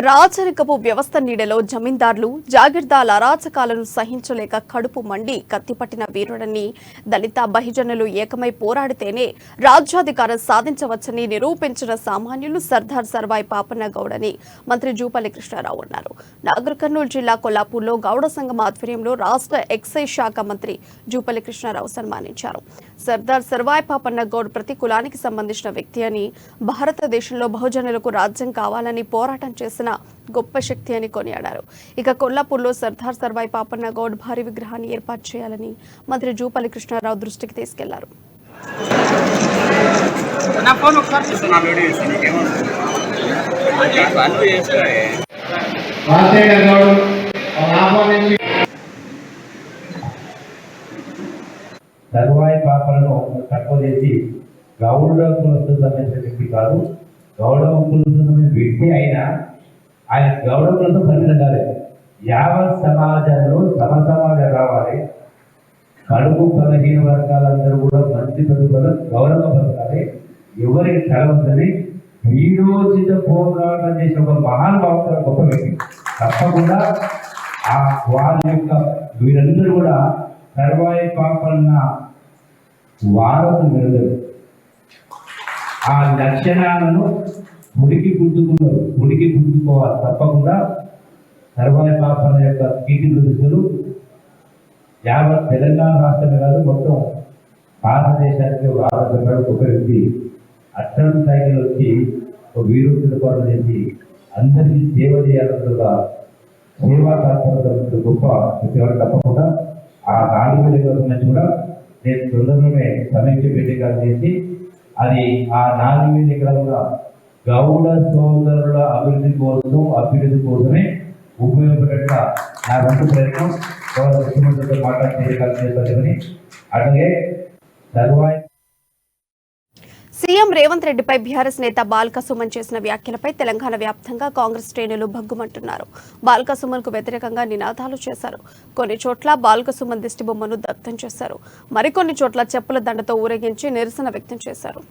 రాచరికపు వ్యవస్థ నీడలో జమీందార్లు జాగీర్దార్ల అరాచకాలను సహించలేక కడుపు మండి కత్తిపట్టిన వీరుడని దళిత బహుజనులు ఏకమై పోరాడితేనే రాజ్యాధికారం సాధించవచ్చని నిరూపించిన సామాన్యులు సర్దార్ సర్వాయి పాపన్న గౌడని మంత్రి జూపల్లి కృష్ణారావు అన్నారు. నాగర్ కర్నూలు జిల్లా కొల్లాపూర్లో గౌడ సంఘం ఆధ్వర్యంలో రాష్ట్ర ఎక్సైజ్ శాఖ మంత్రి జూపల్లి కృష్ణారావు సన్మానించారు. సర్దార్ సర్వాయి పాపన్న గౌడ్ ప్రతి కులానికి సంబంధించిన వ్యక్తి అని, భారతదేశంలో బహుజనులకు రాజ్యం కావాలని పోరాటం చేసిన గొప్ప శక్తి అని కొనియాడారు. ఇక కొల్లాపూర్లో సర్దార్ సర్వాయి పాపన్న గౌడ్ భారీ విగ్రహాన్ని ఏర్పాటు చేయాలని మంత్రి జూపల్లి కృష్ణారావు దృష్టికి తీసుకెళ్లారు. సర్వాయి పాపలను తక్కువ చేసి గౌడ కులస్తుకు సంబంధించిన వ్యక్తి కాదు, గౌడ కులస్తుకు సంబంధించిన వ్యక్తి అయినా ఆయన గౌడ కులతో పరిమితం కాలేదు. యావత్ సమాజంలో సమసమాజం రావాలి. కడుపు బలహీన వర్గాలందరూ కూడా మంచి ప్రతిభలు గౌరవంగా బతకాలి. ఎవరికి కలవద్దని వీరోచిత పోరాటం చేసిన ఒక మహానుభావుడు, గొప్ప వ్యక్తి. తప్పకుండా ఆ వారి యొక్క వీరందరూ కూడా సర్వాయి పాపన్న వారసు నిలదరు. ఆ లక్షణాలను ఉడికి పుట్టుకోవాలి. తప్పకుండా సర్వాయి పాపన్న యొక్క కీర్తి ప్రతిష్టలు యావత్ తెలంగాణ రాష్ట్రమే కాదు, మొత్తం భారతదేశానికి ఆరోగ్యపడు ఒక వ్యక్తి అట్టడు స్థాయిలో వచ్చి ఒక వీరోచిత పోరాటం చేసి అందరికీ సేవ చేయాలన్నట్టుగా సేవా తత్పరత గొప్ప వ్యక్తి. తప్పకుండా ఆ 4,000 నుంచి కూడా నేను తొందరలోనే సమీక్ష పెట్టేకాలు చేసి అది ఆ 4,000 ఎకరాలు కూడా గౌడ సోదరుల అభివృద్ధి కోసమే ఉపయోగపడేట నా వంతు ప్రయత్నం ముఖ్యమంత్రితో మాట్లాడి చేస్తామని. అట్లాగే సర్వాయి సీఎం రేవంత్ రెడ్డిపై బీఆర్ఎస్ నేత బాల్క సుమన్ చేసిన వ్యాఖ్యలపై తెలంగాణ వ్యాప్తంగా కాంగ్రెస్ శ్రేణులు భగ్గుమంటున్నారు. బాల్క సుమన్ కు వ్యతిరేకంగా నినాదాలు చేశారు. కొన్ని చోట్ల బాల్క సుమన్ దిష్టి బొమ్మను దగ్ధం చేశారు. మరికొన్ని చోట్ల చెప్పుల దండతో ఊరేగించి నిరసన వ్యక్తం చేశారు.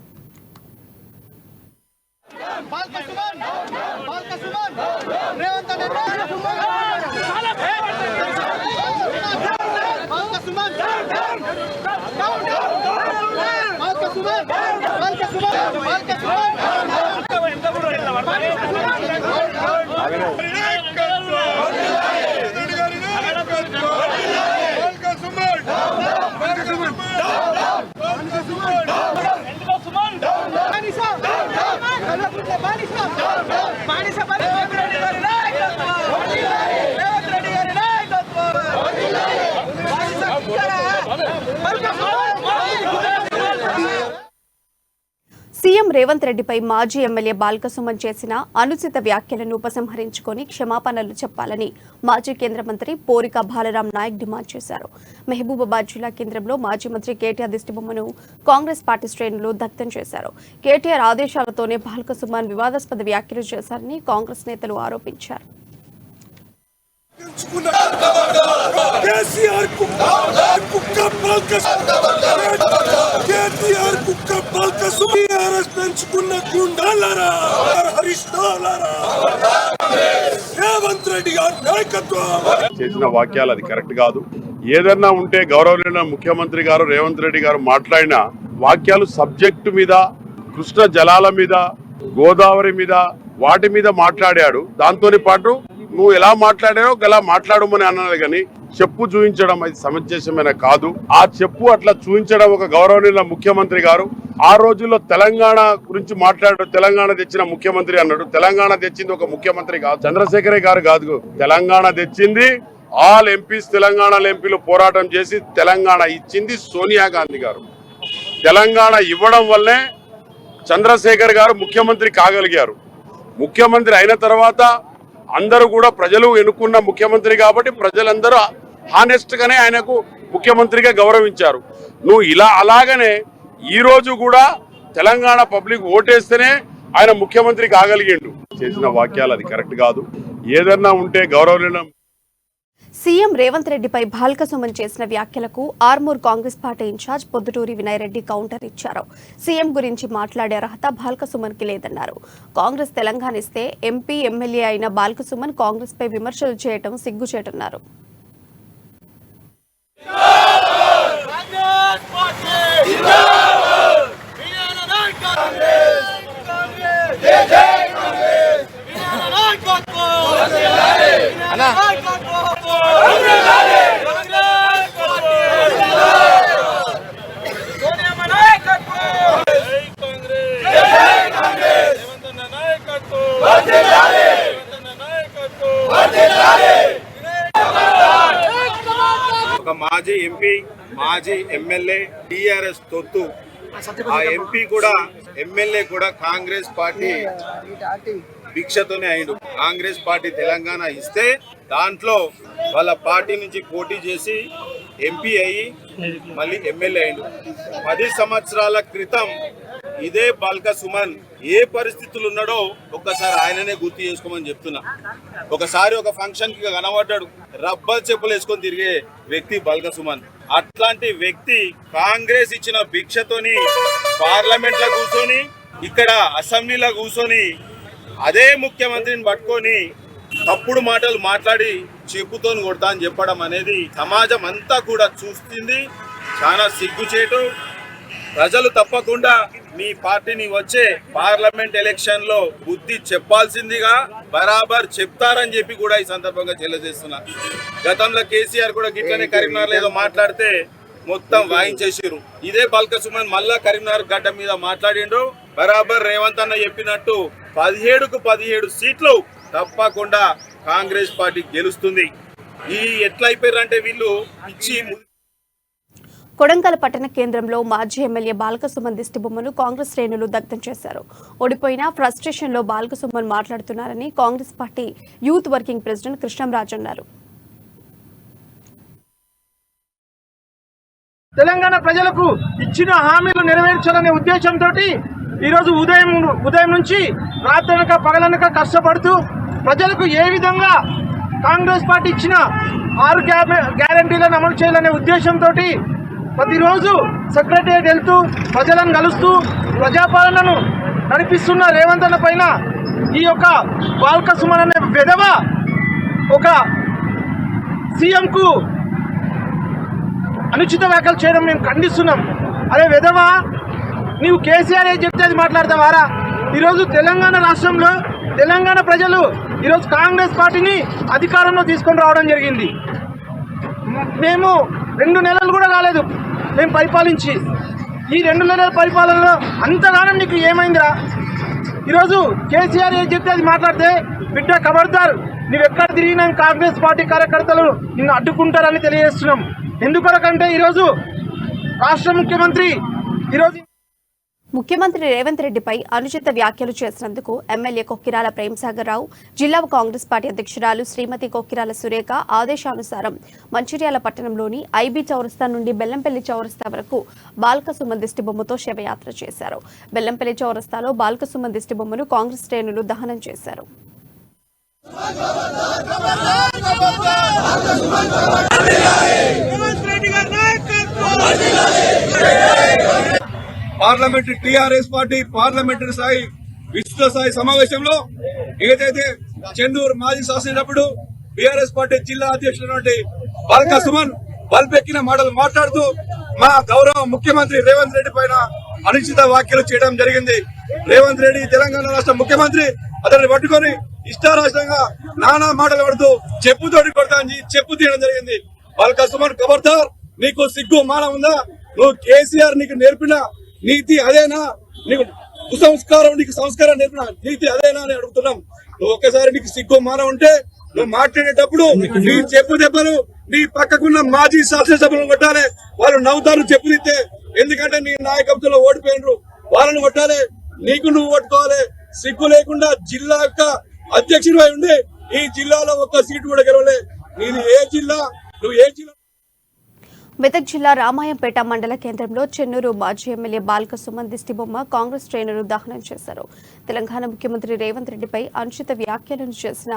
సీఎం రేవంత్ రెడ్డిపై మాజీ ఎమ్మెల్యే బాల్క సుమన్ చేసిన అనుచిత వ్యాఖ్యలను ఉపసంహరించుకొని క్షమాపణలు చెప్పాలని మాజీ కేంద్ర మంత్రి పోరిక బాలరాం నాయక్ డిమాండ్ చేశారు. మహబూబాబాద్ జిల్లా కేంద్రంలో మాజీ మంత్రి కేటీఆర్ దిష్టిబొమ్మను కాంగ్రెస్ పార్టీ శ్రేణులు దగ్ధం చేశారు. కేటీఆర్ ఆదేశాలతోనే బాల్క సుమన్ వివాదాస్పద వ్యాఖ్యలు చేశారని కాంగ్రెస్ నేతలు ఆరోపించారు. చేసిన వాక్యాలు అది కరెక్ట్ కాదు. ఏదన్నా ఉంటే గౌరవనీయ ముఖ్యమంత్రి గారు రేవంత్ రెడ్డి గారు మాట్లాడిన వాక్యాలు సబ్జెక్టు మీద, కృష్ణ జలాల మీద, గోదావరి మీద, వాటి మీద మాట్లాడాడు. దాంతో పాటు నువ్వు ఎలా మాట్లాడారో అలా మాట్లాడమని అన్నాడు. కానీ చెప్పు చూపించడం అది సమంజసమైన కాదు. ఆ చెప్పు అట్లా చూపించడం ఒక గౌరవనీయ ముఖ్యమంత్రి గారు ఆ రోజుల్లో తెలంగాణ గురించి మాట్లాడారు. తెలంగాణ తెచ్చిన ముఖ్యమంత్రి అన్నాడు. తెలంగాణ తెచ్చింది ఒక ముఖ్యమంత్రి కాదు, చంద్రశేఖర్ గారు కాదు. తెలంగాణ తెచ్చింది ఆల్ ఎంపీస్, తెలంగాణ ఎంపీలు పోరాటం చేసి తెలంగాణ ఇచ్చింది సోనియా గాంధీ గారు. తెలంగాణ ఇవ్వడం వల్లే చంద్రశేఖర్ గారు ముఖ్యమంత్రి కాగలిగారు. ముఖ్యమంత్రి అయిన తర్వాత అందరూ కూడా ప్రజలు ఎన్నుకున్న ముఖ్యమంత్రి కాబట్టి ప్రజలందరూ హానెస్ట్ గానే ఆయనకు ముఖ్యమంత్రిగా గౌరవించారు. నువ్వు అలాగనే ఈ రోజు కూడా తెలంగాణ పబ్లిక్ ఓటేస్తేనే ఆయన ముఖ్యమంత్రి కాగలిగిండు. చేసిన వాక్యాలు అది కరెక్ట్ కాదు. ఏదన్నా ఉంటే గౌరవనీయ సీఎం రేవంత్ రెడ్డిపై భాల్క సుమన్ చేసిన వ్యాఖ్యలకు Armoor Congress party incharge Podduturi Vinay Reddy counter ఇచ్చారు. సీఎం గురించి మాట్లాడే అర్హత భాల్క సుమన్ కి లేదన్నారు. కాంగ్రెస్ తెలంగాణ ఇస్తే ఎంపీ ఎమ్మెల్యే అయిన భాల్క సుమన్ కాంగ్రెస్ పై విమర్శలు చేయడం సిగ్గుచేటన్నారు. ఒక మాజీ ఎంపీ, మాజీ ఎమ్మెల్యే, టీఆర్ఎస్ తొత్తు, ఆ ఎంపీ కూడా ఎమ్మెల్యే కూడా కాంగ్రెస్ పార్టీ భిక్షతోనే అయిండు. కాంగ్రెస్ పార్టీ తెలంగాణ ఇస్తే దాంట్లో వాళ్ళ పార్టీ నుంచి పోటీ చేసి ఎంపీ అయ్యి మళ్ళీ ఎమ్మెల్యే అయిండు. 10 సంవత్సరాల క్రితం ఇదే భాల్క సుమన్ ఏ పరిస్థితులు ఉన్నాడో ఒక్కసారి ఆయననే గుర్తు చేసుకోమని చెప్తున్నా. ఒకసారి ఒక ఫంక్షన్ కి కనబడ్డాడు, రబ్బర్ చెప్పులు వేసుకొని తిరిగే వ్యక్తి భాల్క సుమన్. అట్లాంటి వ్యక్తి కాంగ్రెస్ ఇచ్చిన భిక్షతోని పార్లమెంట్ లో కూర్చొని, ఇక్కడ అసెంబ్లీలో కూర్చొని అదే ముఖ్యమంత్రిని పట్టుకొని తప్పుడు మాటలు మాట్లాడి చెప్పుతోని కొడతా అని చెప్పడం అనేది సమాజం అంతా కూడా చూస్తుంది. చాలా సిగ్గుచేటు. ప్రజలు తప్పకుండా మీ పార్టీని వచ్చే పార్లమెంట్ ఎలక్షన్ లో బుద్ధి చెప్పాల్సిందిగా బరాబర్ చెప్తారని చెప్పి కూడా ఈ సందర్భంగా తెలియజేస్తున్నా. గతంలో కేసీఆర్ కూడా గిట్లనే కరీంనగర్ ఏదో మాట్లాడితే మొత్తం వాయించేసారు. ఇదే భాల్క సుమన్ మళ్ళా కరీంనగర్ గడ్డ మీద మాట్లాడిండు. బరాబర్ రేవంత్ అన్న చెప్పినట్టు 17కు 17 సీట్లు తప్పకుండా కాంగ్రెస్ పార్టీ గెలుస్తుంది. ఈ ఎట్లయిపోయారంటే వీళ్ళు ఇచ్చి కొడంగల్ పట్టణ కేంద్రంలో మాజీ ఎమ్మెల్యే భాల్క సుమన్ దిష్టిబొమ్మను కాంగ్రెస్ శ్రేణులు దగ్ధం చేశారు. ఓడిపోయిన ఫ్రస్ట్రేషన్ లో భాల్క సుమన్ మాట్లాడుతున్నారని Congress party youth working president Krishnamraju అన్నారు. తెలంగాణ ప్రజలకు ఇచ్చిన హామీలు నెరవేర్చాలనే ఉద్దేశంతో ఈరోజు ఉదయం నుంచి రాత్రనక పగలనక కష్టపడుతూ ప్రజలకు ఏ విధంగా కాంగ్రెస్ పార్టీ ఇచ్చిన 6 గ్యారంటీలను అమలు చేయాలనే ఉద్దేశంతో ప్రతిరోజు సెక్రటరియట్ వెళ్తూ ప్రజలను కలుస్తూ ప్రజాపాలనను నడిపిస్తున్న రేవంత్ అన్న పైన ఈ యొక్క భాల్క సుమన్ అనే విధవ ఒక సీఎంకు అనుచిత వ్యాఖ్యలు చేయడం మేము ఖండిస్తున్నాం. అదే విధవ, నీవు కేసీఆర్ ఏం చెప్తే అది మాట్లాడతావారా? ఈరోజు తెలంగాణ రాష్ట్రంలో తెలంగాణ ప్రజలు ఈరోజు కాంగ్రెస్ పార్టీని అధికారంలో తీసుకొని రావడం జరిగింది. మేము 2 నెలలు కూడా కాలేదు మేము పరిపాలించి. ఈ 2 నెలల పరిపాలనలో అంతగానం నీకు ఏమైందిరా? ఈరోజు కేసీఆర్ ఏం చెప్తే అది మాట్లాడితే బిడ్డ ఖబర్దార్, నువ్వెక్కడ తిరిగినా కాంగ్రెస్ పార్టీ కార్యకర్తలు నిన్ను అడ్డుకుంటారని తెలియజేస్తున్నాం. ఎందుకొరకంటే ఈరోజు రాష్ట్ర ముఖ్యమంత్రి రేవంత్ రెడ్డిపై అనుచిత వ్యాఖ్యలు చేసినందుకు ఎమ్మెల్యే కొక్కిరాల ప్రేమసాగర్ రావు, జిల్లా కాంగ్రెస్ పార్టీ అధ్యక్షురాలు శ్రీమతి కొక్కిరాల సురేఖ ఆదేశానుసారం మంచిర్యాల పట్టణంలోని ఐబీ చౌరస్తా నుండి బెల్లంపల్లి చౌరస్తా వరకు భాల్క సుమన్ దిష్టిబొమ్మతో శవయాత్ర చేశారు. బెల్లంపల్లి చౌరస్తాలో భాల్క సుమన్ దిష్టిబొమ్మను కాంగ్రెస్ శ్రేణులు దహనం చేశారు. పార్లమెంటరీ టీఆర్ఎస్ పార్టీ పార్లమెంటరీ స్థాయి విస్తృత స్థాయి సమావేశంలో ఏదైతే చెందూరు మాజీ శాసనసభ్యుడు బీఆర్ఎస్ పార్టీ జిల్లా అధ్యక్షుడు భాల్క సుమన్ బల్బెక్కిన మాటలు మాట్లాడుతూ మా గౌరవ ముఖ్యమంత్రి రేవంత్ రెడ్డి పైన అనుచిత వ్యాఖ్యలు చేయడం జరిగింది. రేవంత్ రెడ్డి తెలంగాణ రాష్ట్ర ముఖ్యమంత్రి, అతన్ని పట్టుకొని ఇష్టారాష్ట్రంగా నానా మాటలు పడుతూ చెప్పుతోటి కొడతా అని చెప్పు తీయడం జరిగింది. భాల్క సుమన్ ఖబర్దార్, నీకు సిగ్గు మానం ఉందా? నువ్వు కేసీఆర్ నీకు నేర్పిన నీతి అదేనా? నీకు కుసంస్కారం, నీకు సంస్కారం నేర్పిన నీతి అదేనా అని అడుగుతున్నాం. నువ్వు ఒక్కసారి నీకు సిగ్గు మానం ఉంటే నువ్వు మాట్లాడేటప్పుడు నీ చెప్పు దెబ్బలు నీ పక్కకున్న మాజీ శాసనసభ్యులను కొట్టాలి. వాళ్ళు నవ్వుతారు చెప్పు తీస్తే. ఎందుకంటే నీ నాయకత్వంలో ఓడిపోయినరు, వాళ్ళని కొట్టాలి. నీకు నువ్వు ఓటుకోవాలి. సిగ్గు లేకుండా జిల్లా యొక్క అధ్యక్షుడు అయి ఉండి ఈ జిల్లాలో ఒక్క సీటు కూడా గెలవలే. నీది ఏ జిల్లా? నువ్వు ఏ జిల్లా? మెదక్ జిల్లా రామాయంపేట మండల కేంద్రంలో చెన్నూరు మాజీ ఎమ్మెల్యే బాల్క సుమన్ దిష్టిబొమ్మ కాంగ్రెస్ శ్రేణులు దహనం చేశారు. తెలంగాణ ముఖ్యమంత్రి రేవంత్ రెడ్డిపై అనుచిత వ్యాఖ్యలను చేసిన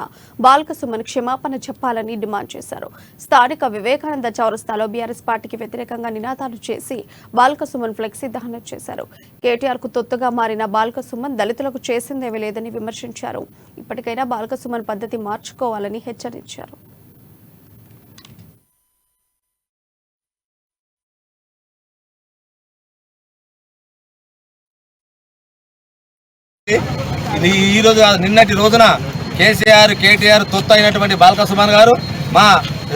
బాల్క సుమన్ క్షమాపణ చెప్పాలని డిమాండ్ చేశారు. స్థానిక వివేకానంద చౌరస్తాలో బీఆర్ఎస్ పార్టీకి వ్యతిరేకంగా నినాదాలు చేసి బాల్క సుమన్ ఫ్లెక్సీ దహనం చేశారు. కేటీఆర్ కు తొత్తుగా మారిన బాల్క సుమన్ దళితులకు చేసిందేమీ లేదని విమర్శించారు. ఇప్పటికైనా బాల్క సుమన్ పద్ధతి మార్చుకోవాలని హెచ్చరించారు. ఈరోజు నిన్నటి రోజున కేటీఆర్ తొత్తు అయినటువంటి బాల్క సుమన్ గారు మా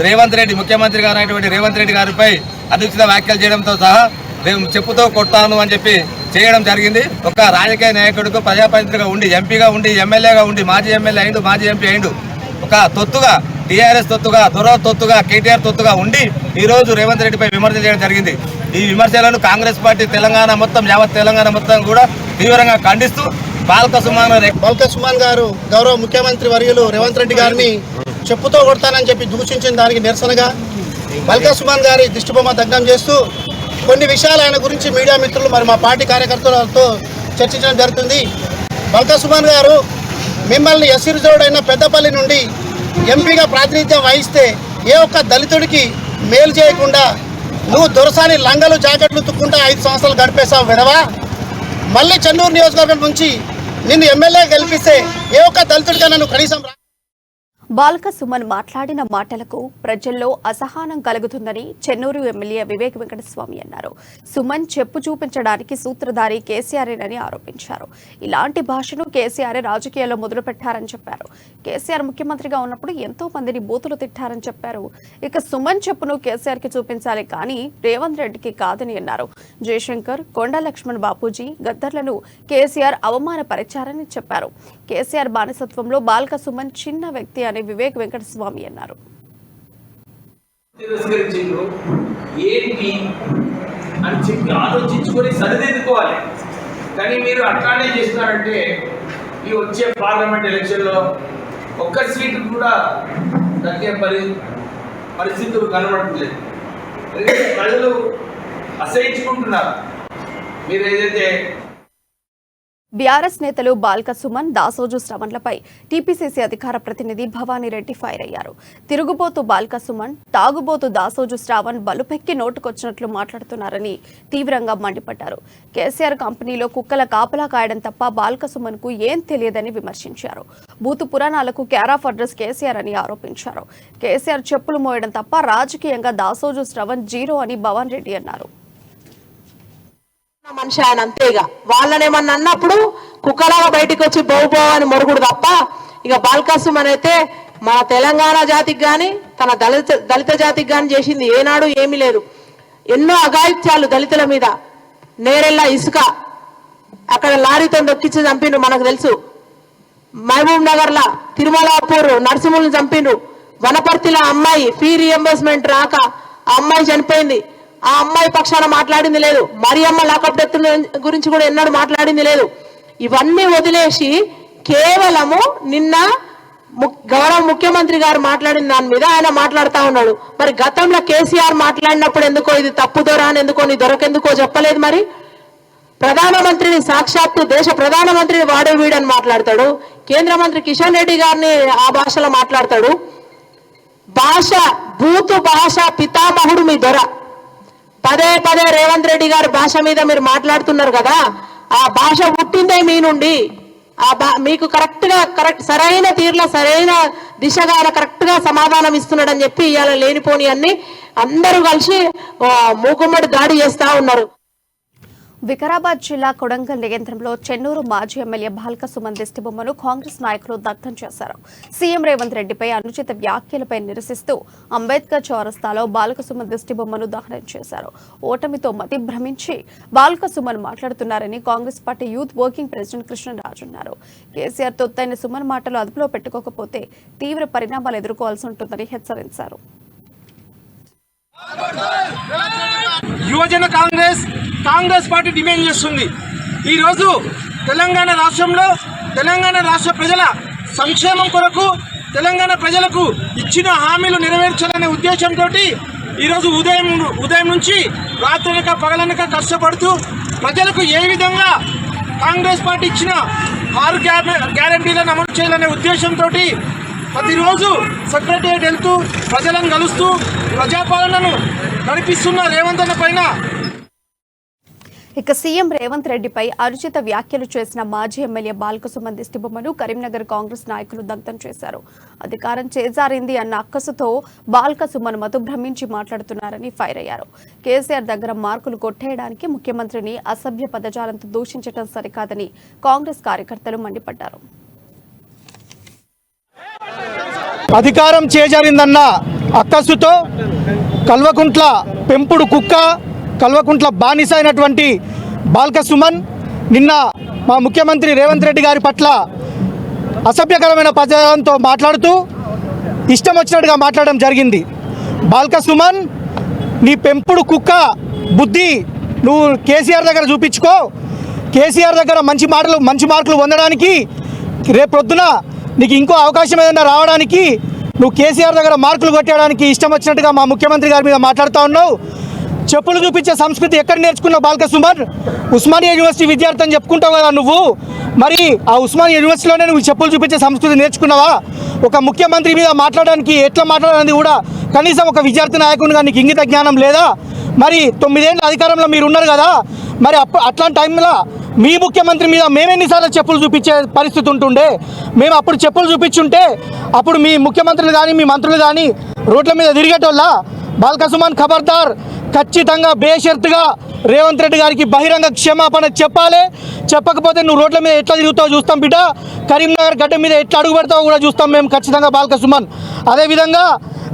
రేవంత్ రెడ్డి ముఖ్యమంత్రి గారు అయినటువంటి రేవంత్ రెడ్డి గారిపై అనుచిత వ్యాఖ్యలు చేయడంతో సహా చెప్పుతో కొట్టాను అని చెప్పి చేయడం జరిగింది. ఒక రాజకీయ నాయకుడికి ప్రజాప్రతినిధిగా ఉండి ఎంపీగా ఉండి ఎమ్మెల్యేగా ఉండి మాజీ ఎమ్మెల్యే అయిండు, మాజీ ఎంపీ అయిండు. ఒక తొత్తుగా టీఆర్ఎస్ తొత్తుగా తొత్తుగా కేటీఆర్ తొత్తుగా ఉండి ఈరోజు రేవంత్ రెడ్డిపై విమర్శలు చేయడం జరిగింది. ఈ విమర్శలను కాంగ్రెస్ పార్టీ యావత్ తెలంగాణ మొత్తం కూడా తీవ్రంగా ఖండిస్తూ బాల్క సుమన్ గారు గౌరవ ముఖ్యమంత్రి వర్యులు రేవంత్ రెడ్డి గారిని చెప్పుతో కొడతానని చెప్పి దూషించిన దానికి నిరసనగా బాల్క సుమన్ గారి దిష్టిబొమ్మ దగ్ధం చేస్తూ కొన్ని విషయాలు ఆయన గురించి మీడియా మిత్రులు మరి మా పార్టీ కార్యకర్తలతో చర్చించడం జరుగుతుంది. బాల్క సుమన్ గారు మిమ్మల్ని ఎస్సీ రిజర్వ్డ్ అయిన పెద్దపల్లి నుండి ఎంపీగా ప్రాతినిధ్యం వహిస్తే ఏ ఒక్క దళితుడికి మేలు చేయకుండా నువ్వు దొరసాని లంగలు జాకెట్లు తుక్కుంటా 5 సంవత్సరాలు గడిపేశావు వినవా? మళ్ళీ చెన్నూరు నియోజకవర్గం నుంచి నిన్ను ఎమ్మెల్యే గెలిపిస్తే ఏ ఒక్క దళితుడిగా నన్ను కనీసం బాల్క సుమన్ మాట్లాడిన మాటలకు ప్రజల్లో అసహనం కలుగుతుందని చెన్నూరు ఎమ్మెల్యే వివేక్ వెంకటస్వామి అన్నారు. సుమన్ చెప్పు చూపించడానికి సూత్రధారి కేసీఆర్ఏనని ఆరోపించారు. ఇలాంటి భాషను కేసీఆర్ రాజకీయాల్లో మొదలుపెట్టారని చెప్పారు. కేసీఆర్ ముఖ్యమంత్రిగా ఉన్నప్పుడు ఎంతో మందిని బూతులు తిట్టారని చెప్పారు. ఇక సుమన్ చెప్పును కేసీఆర్ కి చూపించాలి కానీ రేవంత్ రెడ్డికి కాదని అన్నారు. జయశంకర్, కొండ లక్ష్మణ్ బాపూజీ, గద్దర్లను కేసీఆర్ అవమానపరిచారని చెప్పారు. కేసీఆర్ బానిసత్వంలో బాల్క సుమన్ చిన్న వ్యక్తి అని వివేక్ వెంకటస్వామి అన్నారు. ఆలోచించుకొని సరిదిద్దుకోవాలి. కానీ మీరు అట్లానే చేస్తున్నారంటే ఈ వచ్చే పార్లమెంట్ ఎలక్షన్లో ఒక్క సీటు కూడా తగ్గే పరిస్థితులు కనబడట్లేదు. ప్రజలు అసహించుకుంటున్నారు. మీరు ఏదైతే బీఆర్ఎస్ నేతలు బాల్క సుమన్, దాసోజు శ్రవణ్లపై టీపీసీసీ అధికార ప్రతినిధి భవానీరెడ్డి ఫైర్ అయ్యారు. తిరుగుబోతు బాల్క సుమన్, తాగుబోతు దాసోజు శ్రావణ్ బలుపెక్కి నోటుకొచ్చినట్లు మాట్లాడుతున్నారని తీవ్రంగా మండిపడ్డారు. కేసీఆర్ కంపెనీలో కుక్కల కాపలా కాయడం తప్ప బాల్క సుమన్ కు ఏం తెలియదని విమర్శించారు. బూతు పురాణాలకు కేరాఫ్ అడ్రస్ కేసీఆర్ అని ఆరోపించారు. కేసీఆర్ చెప్పులు మోయడం తప్ప రాజకీయంగా దాసోజు శ్రవణ్ జీరో అని భవాన్ రెడ్డి అన్నారు. మనిషి ఆయన అంతేగా, వాళ్ళనేమన్నా అన్నప్పుడు కుక్కలాగా బయటికి వచ్చి బౌబో అని మొరుగుడు తప్ప ఇక బాల్క సుమన్ అయితే మన తెలంగాణ జాతికి కానీ తన దళిత జాతికి కానీ చేసింది ఏనాడు ఏమీ లేదు. ఎన్నో అఘాయిత్యాలు దళితుల మీద, నేరెళ్ళ ఇసుక అక్కడ లారీతో దొక్కించి చంపిండ్రు మనకు తెలుసు. మహబూబ్ నగర్ లా తిరుమలాపూర్ నరసింహుల్ని చంపిండ్రు. వనపర్తిలో అమ్మాయి ఫీ రియంబర్స్మెంట్ రాక ఆ అమ్మాయి చనిపోయింది. ఆ అమ్మాయి పక్షాన మాట్లాడింది లేదు. మరియమ్మ లాకప్ డెత్ గురించి కూడా ఎన్నడూ మాట్లాడింది లేదు. ఇవన్నీ వదిలేసి కేవలము నిన్న గౌరవ ముఖ్యమంత్రి గారు మాట్లాడిన దాని మీద ఆయన మాట్లాడుతూ ఉన్నాడు. మరి గతంలో కేసీఆర్ మాట్లాడినప్పుడు ఎందుకో ఇది తప్పుదోరా అని ఎందుకో నీ దొరకెందుకో చెప్పలేదు. మరి ప్రధానమంత్రిని సాక్షాత్తు దేశ ప్రధానమంత్రిని వాడే వీడని మాట్లాడతాడు. కేంద్ర మంత్రి కిషన్ రెడ్డి గారిని ఆ భాషలో మాట్లాడతాడు. భాష బూతు భాష పితామహుడు మీ దొర. పదే రేవంత్ రెడ్డి గారి భాష మీద మీరు మాట్లాడుతున్నారు కదా, ఆ భాష పుట్టిందే మీ నుండి. మీకు కరెక్ట్ సరైన తీరులో సరైన దిశగా ఆయన కరెక్ట్ గా సమాధానం ఇస్తున్నాడని చెప్పి ఇవాళ లేనిపోని అన్ని అందరూ కలిసి మూకుమ్మడి దాడి చేస్తా ఉన్నారు. వికారాబాద్ జిల్లా కొడంగల్ కేంద్రంలో చెన్నూరు మాజీ ఎమ్మెల్యే బాల్క సుమన్ దిష్టిబొమ్మను కాంగ్రెస్ నాయకులు దగ్ధం చేశారు. సీఎం రేవంత్ రెడ్డిపై అనుచిత వ్యాఖ్యలపై నిరసిస్తూ అంబేద్కర్ చౌరస్తాలో బాల్క సుమన్ దిష్టిబొమ్మను దహనం చేశారు. ఓటమితో మతి భ్రమించి బాల్క సుమన్ మాట్లాడుతున్నారని Congress party youth working president Krishnaraju అన్నారు. కేసీఆర్ తొత్తైన సుమన్ మాటలు అదుపులో పెట్టుకోకపోతే తీవ్ర పరిణామాలు ఎదుర్కోవాల్సి ఉంటుందని హెచ్చరించారు. యువజన కాంగ్రెస్ పార్టీ డిమాండ్ చేస్తుంది. ఈరోజు తెలంగాణ రాష్ట్రంలో తెలంగాణ రాష్ట్ర ప్రజల సంక్షేమం కొరకు తెలంగాణ ప్రజలకు ఇచ్చిన హామీలు నెరవేర్చాలనే ఉద్దేశంతో ఈరోజు ఉదయం నుంచి రాత్రనక పగలనక కష్టపడుతూ ప్రజలకు ఏ విధంగా కాంగ్రెస్ పార్టీ ఇచ్చిన 6 గ్యారంటీలను అమలు చేయాలనే ఉద్దేశంతో ప్రతిరోజు సెక్రటరియట్ వెళ్తూ ప్రజలను కలుస్తూ ప్రజాపాలనను నడిపిస్తున్న రేవంత్ అన్న పైన ఇక సీఎం రేవంత్ రెడ్డిపై అనుచిత వ్యాఖ్యలు చేసిన మాజీ ఎమ్మెల్యే బాల్కసుమన్ దిష్టిబొమ్మను కరీంనగర్ కాంగ్రెస్ నాయకులు దగ్ధం చేశారు. అధికారం చేజారింది అన్న అక్కసుతో బాల్కసుమన్ మతు భ్రమించి మాట్లాడుతున్నారని ఫైర్ అయ్యారు. కేసీఆర్ దగ్గర మార్కులు కొట్టేయడానికి ముఖ్యమంత్రిని అసభ్య పదజాలంతో దూషించడం సరికాదని కాంగ్రెస్ కార్యకర్తలు మండిపడ్డారు. అధికారం చేజారిందన్న అక్కసుతో కల్వకుంట్ల పెంపుడు కుక్క, కల్వకుంట్ల బానిస అయినటువంటి బాల్కసుమన్ నిన్న మా ముఖ్యమంత్రి రేవంత్ రెడ్డి గారి పట్ల అసభ్యకరమైన పదాలతో మాట్లాడుతూ ఇష్టం వచ్చినట్టుగా మాట్లాడడం జరిగింది. బాల్కసుమన్, నీ పెంపుడు కుక్క బుద్ధి నువ్వు కేసీఆర్ దగ్గర చూపించుకో. కేసీఆర్ దగ్గర మంచి మార్కులు పొందడానికి రేపొద్దున నీకు ఇంకో అవకాశం ఏదైనా రావడానికి నువ్వు కేసీఆర్ దగ్గర మార్కులు కొట్టడానికి ఇష్టం వచ్చినట్టుగా మా ముఖ్యమంత్రి గారి మీద మాట్లాడుతూ ఉన్నావు. చెప్పులు చూపించే సంస్కృతి ఎక్కడ నేర్చుకున్నావు బాల్కసుమన్? ఉస్మానియా యూనివర్సిటీ విద్యార్థి అని చెప్పుకుంటావు కదా నువ్వు. మరి ఆ ఉస్మానియా యూనివర్సిటీలోనే నువ్వు చెప్పులు చూపించే సంస్కృతి నేర్చుకున్నావా? ఒక ముఖ్యమంత్రి మీద మాట్లాడడానికి ఎట్లా మాట్లాడాలని కూడా కనీసం ఒక విద్యార్థి నాయకునిగా నీకు ఇంగిత జ్ఞానం లేదా? మరి 9 ఏళ్ళ అధికారంలో మీరు ఉన్నారు కదా, మరి అట్లాంటి టైంలో మీ ముఖ్యమంత్రి మీద మేమెన్నిసార్లు చెప్పులు చూపించే పరిస్థితి ఉంటుండే? మేము అప్పుడు చెప్పులు చూపించుంటే అప్పుడు మీ ముఖ్యమంత్రులు కానీ మీ మంత్రులు కానీ రోడ్ల మీద తిరిగేటోళ్ళ? బాల్కసుమన్ ఖబర్దార్, ఖచ్చితంగా బేషరతుగా రేవంత్ రెడ్డి గారికి బహిరంగ క్షమాపణ చెప్పాలి. చెప్పకపోతే నువ్వు రోడ్ల మీద ఎట్లా తిరుగుతావు చూస్తాం బిడ్డ. కరీంనగర్ గడ్డ మీద ఎట్లా అడుగు పెడతావు కూడా చూస్తాం మేము ఖచ్చితంగా బాల్కసుమన్. అదేవిధంగా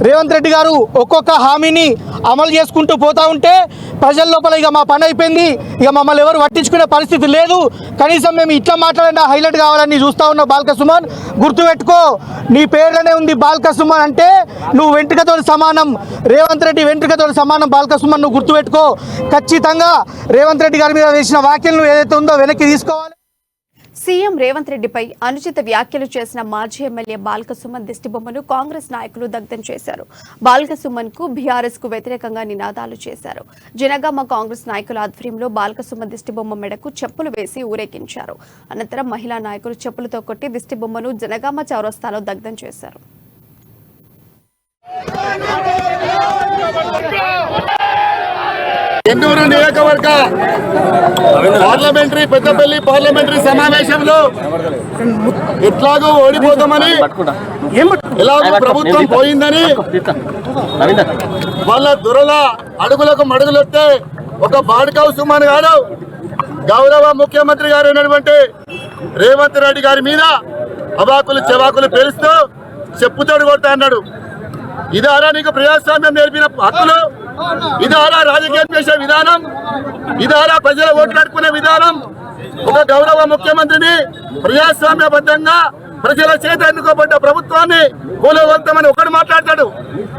రేవంత్ రెడ్డి గారు ఒక్కొక్క హామీని అమలు చేసుకుంటూ పోతూ ఉంటే ప్రజల లోపల ఇక మా పని అయిపోయింది, ఇక మమ్మల్ని ఎవరు పట్టించుకునే పరిస్థితి లేదు, కనీసం మేము ఇట్లా మాట్లాడినా హైలైట్ కావాలని చూస్తూ ఉన్నావు బాల్కసుమన్. గుర్తుపెట్టుకో, నీ పేర్లోనే ఉంది బాల్కసుమన్ అంటే నువ్వు వెంట్రుకతో సమానం. రేవంత్ రెడ్డి వెంట్రుకతో సమానం బాల్కసుమన్, నువ్వు గుర్తుపెట్టుకో. ఖచ్చితంగా రేవంత్ రెడ్డి గారి మీద వేసిన వ్యాఖ్యలను ఏదైతే ఉందో వెనక్కి తీసుకోవాలి. సీఎం రేవంత్ రెడ్డిపై అనుచిత వ్యాఖ్యలు చేసిన మాజీ ఎమ్మెల్యే బాల్కసుమన్ దిష్టిబొమ్మను కాంగ్రెస్ నాయకులు దగ్ధం చేశారు. బాల్కసుమన్ కు బీఆర్ఎస్ కు వ్యతిరేకంగా నినాదాలు చేశారు. జనగామ కాంగ్రెస్ నాయకుల ఆధ్వర్యంలో బాల్కసుమన్ దిష్టిబొమ్మ మెడకు చెప్పులు వేసి ఊరేగించారు. అనంతరం మహిళా నాయకులు చెప్పులతో కొట్టి దిష్టిబొమ్మను జనగామ చౌరస్తాలో దగ్ధం చేశారు. ఎన్నూరు నియోజకవర్గ పెద్దపల్లి పార్లమెంటరీ సమావేశంలో ఎట్లాగూ ఓడిపోతామని, ఎలాగో ప్రభుత్వం పోయిందని వాళ్ళ దురల అడుగులకు మడుగులొస్తే ఒక బాల్కసుమన్ గారు గౌరవ ముఖ్యమంత్రి గారు అయినటువంటి రేవంత్ రెడ్డి గారి మీద అవాకులు చెవాకులు పేరుస్తూ చెప్పుతోడు కొడతా అన్నాడు. ఇదారా నీకు ప్రజాస్వామ్యం నేర్పిన హక్కులు? ఇదారా రాజకీయం చేసే విధానం? ఇదారా ప్రజల ఓట్లు అడుక్కునే విధానం? ఒక గౌరవ ముఖ్యమంత్రిని ప్రజాస్వామ్యబద్ధంగా ప్రజల చేత ఎన్నుకోబడ్డ ప్రభుత్వాన్ని కూలగొడతామని ఒకడు మాట్లాడతాడు,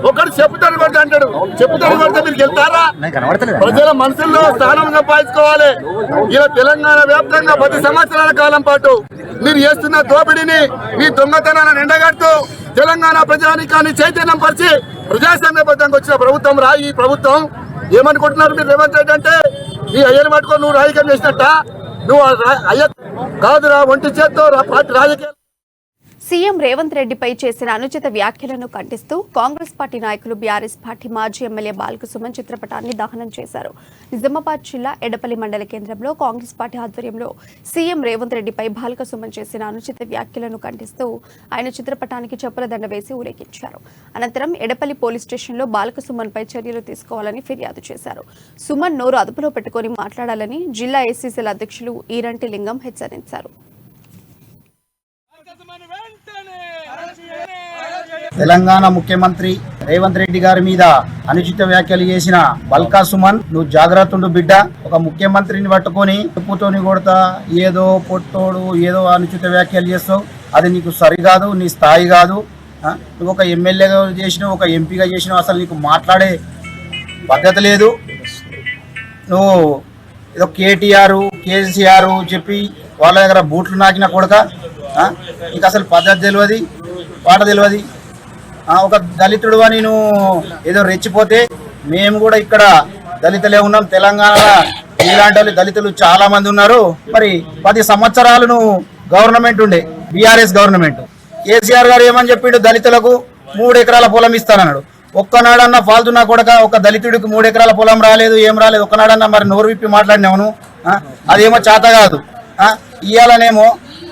ఒకడు చెప్పుతాడు కొడతా అంటాడు. చెప్పుతాడు కొడితే మీరు గెలుతారా? ప్రజల మనసుల్లో స్థానం సంపాదించుకోవాలి. ఇలా తెలంగాణ వ్యాప్తంగా 10 సంవత్సరాల కాలం పాటు మీరు చేస్తున్న దోపిడీని, మీ దొంగతనాలను ఎండగడుతూ తెలంగాణ ప్రజానికాన్ని చైతన్యం పరిచి ప్రజాస్వామ్యబద్ధంగా వచ్చిన ప్రభుత్వం ఈ ప్రభుత్వం ఏమనుకుంటున్నారు మీరు? రేవంత్ రెడ్డి అంటే నీ అయ్యను పట్టుకొని నువ్వు రాజకీయం చేసినట్ట? నువ్వు అయ్య కాదురా, ఒంటి చేత్తో పార్టీ రాజకీయాలు. సీఎం రేవంత్ రెడ్డిపై చేసిన అనుచిత వ్యాఖ్యలను ఖండిస్తూ కాంగ్రెస్ పార్టీ నాయకులు బీఆర్ఎస్ పార్టీ మాజీ ఎమ్మెల్యే బాల్కసుమన్ చిత్రపటాన్ని దహనం చేశారు. నిజామాబాద్ జిల్లా ఎడపల్లి మండల కేంద్రంలో కాంగ్రెస్ పార్టీ ఆధ్వర్యంలో సీఎం రేవంత్ రెడ్డిపై బాల్కసుమన్ చేసిన అనుచిత వ్యాఖ్యలను ఖండిస్తూ ఆయన చిత్రపటానికి చెప్పుల దండ వేసి ఊరేగించారు. అనంతరం ఎడపల్లి పోలీస్ స్టేషన్లో బాల్కసుమన్ పై చర్యలు తీసుకోవాలని ఫిర్యాదు చేశారు. సుమన్ నోరు అదుపులో పెట్టుకుని మాట్లాడాలని జిల్లా ఏసీసీల అధ్యక్షులు ఈరంటి లింగం హెచ్చరించారు. తెలంగాణ ముఖ్యమంత్రి రేవంత్ రెడ్డి గారి మీద అనుచిత వ్యాఖ్యలు చేసిన బాల్కసుమన్, నువ్వు జాగ్రత్తలు బిడ్డ. ఒక ముఖ్యమంత్రిని పట్టుకొని చెప్పుతోని కొడతా, ఏదో పొట్టోడు ఏదో అనుచిత వ్యాఖ్యలు చేస్తావు, అది నీకు సరికాదు, నీ స్థాయి కాదు. నువ్వు ఒక ఎమ్మెల్యేగా చేసినావు, ఒక ఎంపీగా చేసినావు, అసలు నీకు మాట్లాడే పద్ధతి లేదు. నువ్వు ఏదో కేటీఆర్ కేసీఆర్ చెప్పి వాళ్ళ దగ్గర బూట్లు నాకిన కొడక, నీకు అసలు పద్ధతి తెలియదు, పాట తెలియదు. ఒక దళితుడు అని నువ్వు ఏదో రెచ్చిపోతే మేము కూడా ఇక్కడ దళితులే ఉన్నాం. తెలంగాణలో ఇలాంటి వాళ్ళు దళితులు చాలా మంది ఉన్నారు. మరి 10 సంవత్సరాలు నువ్వు గవర్నమెంట్ ఉండే బీఆర్ఎస్ గవర్నమెంట్. కేసీఆర్ గారు ఏమని చెప్పిండు, దళితులకు 3 ఎకరాల పొలం ఇస్తానన్నాడు. ఒక్కనాడన్నా ఫాల్తున్నా కొడక ఒక దళితుడికి 3 ఎకరాల పొలం రాలేదు, ఏం రాలేదు. ఒక్కనాడన్నా మరి నోరు విప్పి మాట్లాడినావును. అదేమో చేత కాదు. ఇయ్యాలనేమో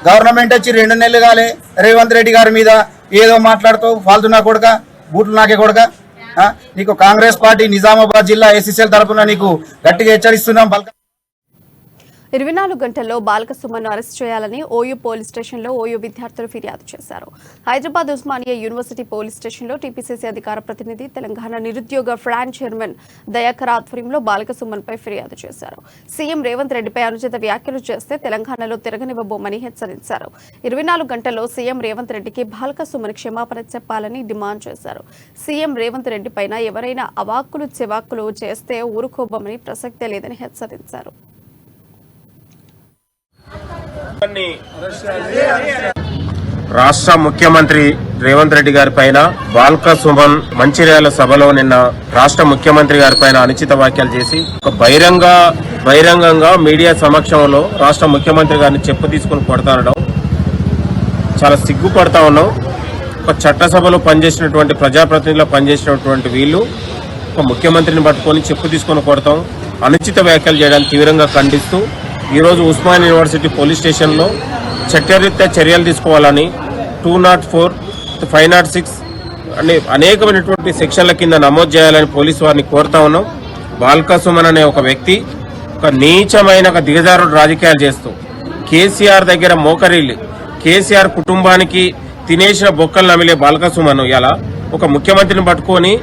గవర్నమెంట్ వచ్చి 2 నెలలు కాలే, రేవంత్ రెడ్డి గారి మీద ఏదో మాట్లాడుతావు, ఫాల్తున్నా కొడక, బూట్లు నాకే కొడక. నీకు కాంగ్రెస్ పార్టీ నిజామాబాద్ జిల్లా ఎస్సీసీఎల్ తరఫున నీకు గట్టిగా హెచ్చరిస్తున్నాం. 24 గంటల్లో బాల్కసుమన్ను అరెస్ట్ చేయాలని ఓయూ పోలీస్ స్టేషన్లో ఓయూ విద్యార్థులు ఫిర్యాదు చేశారు. హైదరాబాద్ ఉస్మానియా యూనివర్సిటీ పోలీస్ స్టేషన్లో టీపీసీసీ అధికార ప్రతినిధి, తెలంగాణ నిరుద్యోగ ఫ్రాంచ్ చైర్మన్ దయాకర్ ఆధ్వర్యంలో బాల్కసుమన్పై ఫిర్యాదు చేశారు. సీఎం రేవంత్ రెడ్డిపై అనుచిత వ్యాఖ్యలు చేస్తే తెలంగాణలో తిరగనివ్వబోమని హెచ్చరించారు. 24 గంటల్లో సీఎం రేవంత్ రెడ్డికి బాల్కసుమన్ క్షమాపణ చెప్పాలని డిమాండ్ చేశారు. సీఎం రేవంత్ రెడ్డి పైన ఎవరైనా అవాక్కులు చెవాక్కులు చేస్తే ఊరుకోబోమని ప్రసక్తే లేదని హెచ్చరించారు. రాష్ట్ర ముఖ్యమంత్రి రేవంత్ రెడ్డి గారి పైన బాల్క సుమన్ మంచిర్యాల సభలో నిన్న రాష్ట్ర ముఖ్యమంత్రి గారి పైన అనుచిత వ్యాఖ్యలు చేసి ఒక బహిరంగంగా మీడియా సమక్షంలో రాష్ట్ర ముఖ్యమంత్రి గారిని చెప్పు తీసుకుని కొడతానడం చాలా సిగ్గుపడతా ఉన్నాం. ఒక చట్టసభలో పనిచేసినటువంటి ప్రజాప్రతినిధులు పనిచేసినటువంటి వీళ్ళు ఒక ముఖ్యమంత్రిని పట్టుకొని చెప్పు తీసుకొని కొడతాం, అనుచిత వ్యాఖ్యలు చేయడానికి తీవ్రంగా ఖండిస్తూ ఈరోజు ఉస్మానియా యూనివర్సిటీ పోలీస్ స్టేషన్లో చట్టరీత్యా చర్యలు తీసుకోవాలని 204, 506 అనే అనేకమైనటువంటి సెక్షన్ల కింద నమోదు చేయాలని పోలీసు వారిని కోరుతా ఉన్నాం. బాల్క సుమన్ అనే ఒక వ్యక్తి ఒక నీచమైన ఒక దిగజారుడు రాజకీయాలు చేస్తూ కేసీఆర్ దగ్గర మోకరిల్లి కేసీఆర్ కుటుంబానికి తినేసిన బొక్కలు నమిలే బాల్క సుమన్ ఇలా ఒక ముఖ్యమంత్రిని పట్టుకొని